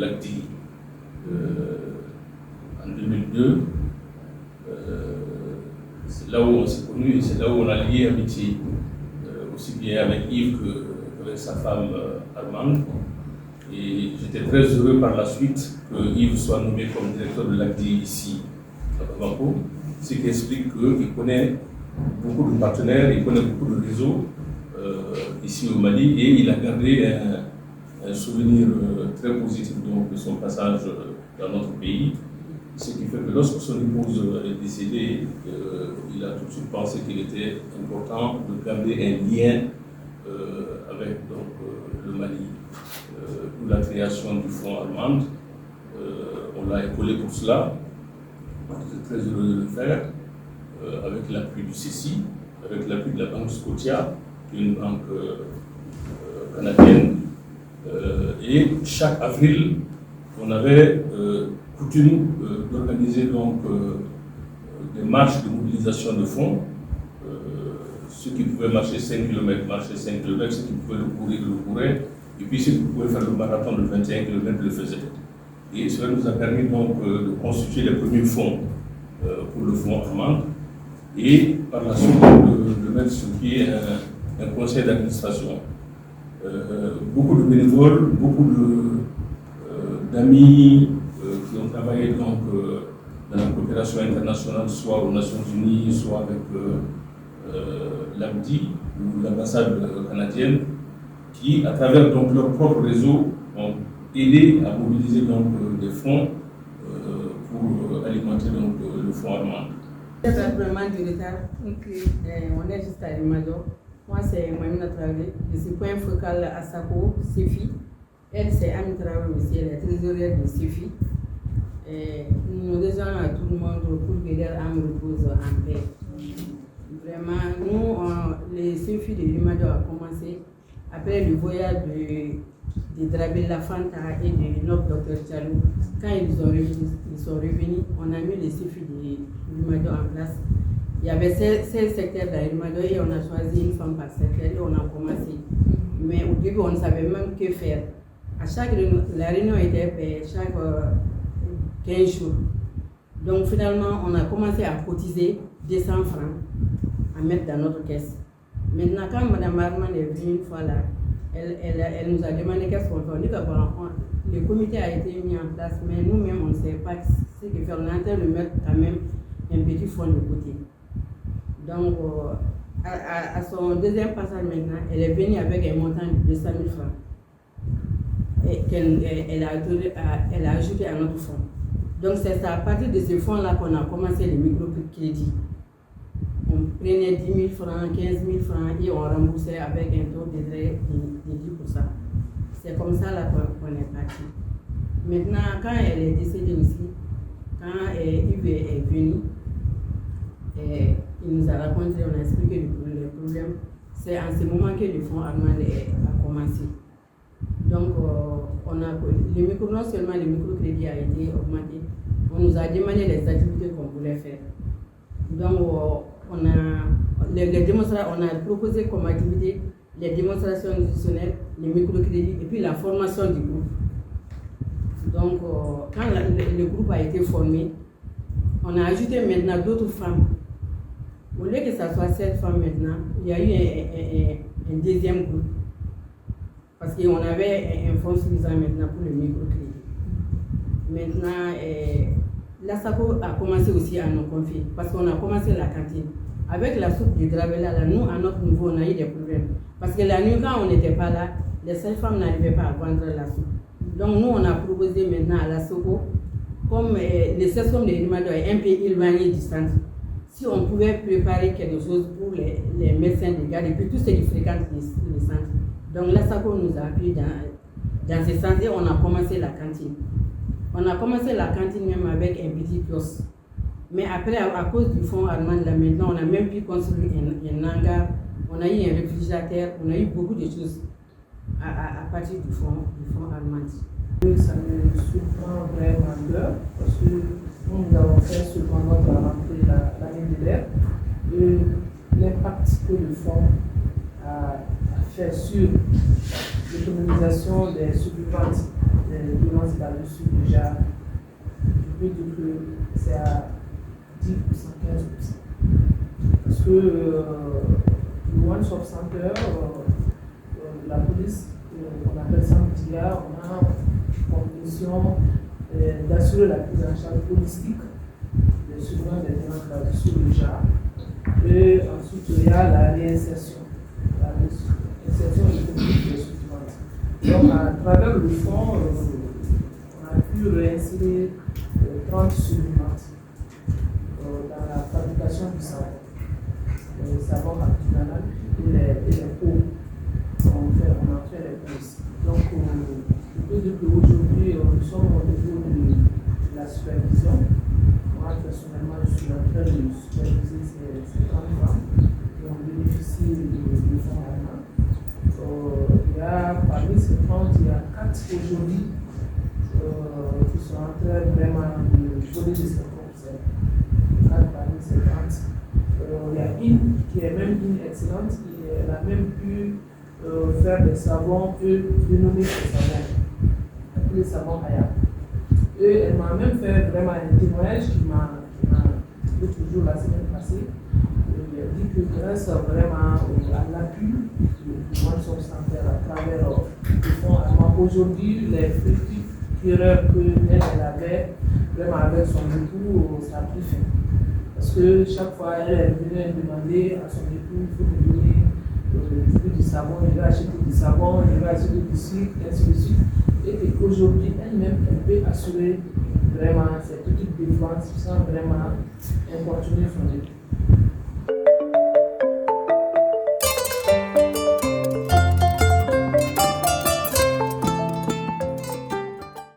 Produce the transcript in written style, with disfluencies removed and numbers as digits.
l'ACDI en 2002. C'est là où on s'est connus et c'est là où on a lié amitié, aussi bien avec Yves qu'avec sa femme Armande. Et j'étais très heureux par la suite que Yves soit nommé comme directeur de l'ACDI ici à Bamako, ce qui explique qu'il connaît beaucoup de partenaires, il connaît beaucoup de réseaux ici au Mali et il a gardé un souvenir très positif donc, de son passage dans notre pays. Ce qui fait que lorsque son épouse est décédée, il a tout de suite pensé qu'il était important de garder un lien avec donc, le Mali. Pour la création du Fonds Armande, on l'a épaulé pour cela. On était très heureux de le faire, avec l'appui du CECI, avec l'appui de la Banque Scotia, qui est une banque canadienne. Et chaque avril, on avait coutume d'organiser donc des marches de mobilisation de fonds. Ceux qui pouvaient marcher 5 km marchaient 5 km, ceux qui pouvaient le couraient, et puis ceux qui pouvaient faire le marathon de 21 km le faisaient. Et cela nous a permis donc de constituer les premiers fonds pour le fonds Armande, et par la suite de mettre sur pied un conseil d'administration. Beaucoup de bénévoles, beaucoup d'amis qui ont travaillé donc, dans la coopération internationale, soit aux Nations Unies, soit avec l'AMDI ou l'ambassade canadienne, qui, à travers donc, leur propre réseau, ont aidé à mobiliser donc, des fonds pour alimenter donc, le fonds Armande. C'est vraiment du retard. On est juste à Rimado. Moi, c'est Moïna Traoré. Je suis point focal à SACO, CEFI. Elle, c'est Ami Traoré aussi, elle est trésorière de CEFI. Nous disons à tout le monde pour que leur âme repose en paix. Vraiment, nous, les CEFI de Rimado a commencé après le voyage de Drabé Lafanta et de notre docteur Tchalou. Quand ils sont revenus, on a mis les CEFI de Rimado en place. Il y avait 16 secteurs dans Rimado et on a choisi une femme par secteur et on a commencé. Mais au début, on ne savait même que faire. À chaque réunion, la réunion était faite chaque 15 jours. Donc finalement, on a commencé à cotiser 200 francs à mettre dans notre caisse. Maintenant, quand Mme Armand est venue une fois là, elle nous a demandé qu'est-ce qu'on fait. On dit que le comité a été mis en place, mais nous-mêmes, on ne sait pas ce qu'il fait. On est en train de mettre quand même un petit fonds de côté. Donc, à son deuxième passage maintenant, elle est venue avec un montant de 200 000 francs. Et elle a ajouté à notre fonds. Donc, c'est à partir de ce fonds-là qu'on a commencé les microcrédits. On prenait 10 000 francs, 15 000 francs et on remboursait avec un taux d'intérêt de 10%. C'est comme ça là qu'on est parti. Maintenant, quand elle est décédée aussi, quand Yves est venu, il nous a raconté, on a expliqué le problème. C'est en ce moment que le fonds Armande a commencé. Donc, non seulement le microcrédit a été augmenté, on nous a demandé les activités qu'on voulait faire. Donc, on a proposé comme activité les démonstrations institutionnelles, les microcrédits et puis la formation du groupe. Donc, quand le groupe a été formé, on a ajouté maintenant d'autres femmes. Au lieu que ça soit 7 femmes maintenant, il y a eu un deuxième groupe. Parce qu'on avait un fonds suffisant maintenant pour le microcrédit. Maintenant, la SACO a commencé aussi à nous confier, parce qu'on a commencé la cantine. Avec la soupe de Gravella, là, nous, à notre niveau, on a eu des problèmes. Parce que la nuit, quand on n'était pas là, les seules femmes n'arrivaient pas à vendre la soupe. Donc nous, on a proposé maintenant à la SACO, comme le CESCOM de Rimado est un peu éloigné du centre, si on pouvait préparer quelque chose pour les médecins de garde et puis tous ceux qui fréquentent les centres. Donc la SACO nous a appris dans ce sens et on a commencé la cantine. On a commencé la cantine même avec un petit kiosque. Mais après, à cause du fonds Armande, là maintenant, on a même pu construire un hangar, on a eu un réfrigérateur, on a eu beaucoup de choses à partir du fonds Armande. Ça me surprend vraiment l'heure, parce que nous avons fait cependant la rentrée l'année dernière. L'impact que le fonds a fait sur l'autonomisation des occupantes des violences là-dessus déjà, je peux dire que c'est à 10%, 15%. Parce que le One Stop Center, la police, on appelle ça MTIA, on a pour mission d'assurer la prise en charge holistique des survivants des violences là-dessus déjà. Et ensuite, il y a la réinsertion. L'insertion économique des survivants. Donc, à travers le fonds, on a pu réinsérer 30 survivants dans la fabrication du savon. Le savon artisanal et les pots. On en fait les pots ici. Donc, je peux dire qu'aujourd'hui, nous sommes au niveau de la supervision. Moi, personnellement, je suis en train de superviser ces 30 femmes qui ont bénéficié du fonds allemand. Il y a, parmi ces 30, il y a 4 aujourd'hui qui sont en train vraiment de voler des circonstances. 4 parmi ces 30. Il y a une qui est même une excellente, elle a même pu faire des savons et dénommer ses savons, appelés savons Aya. Et elle m'a même fait vraiment un témoignage qui m'a dit toujours la semaine passée. Elle dit que grâce vraiment à l'appui du One Stop Center à travers le fonds allemand, aujourd'hui, les petits tireurs qu'elle avait vraiment avec son époux, ça a pris fin. Parce que chaque fois, elle venait demander à son époux, il faut me donner du savon, il va acheter du savon, il va acheter du sucre, ainsi de suite. Et qu'aujourd'hui, elle-même, elle peut assurer vraiment ces petites dépenses sans vraiment importuner son époux.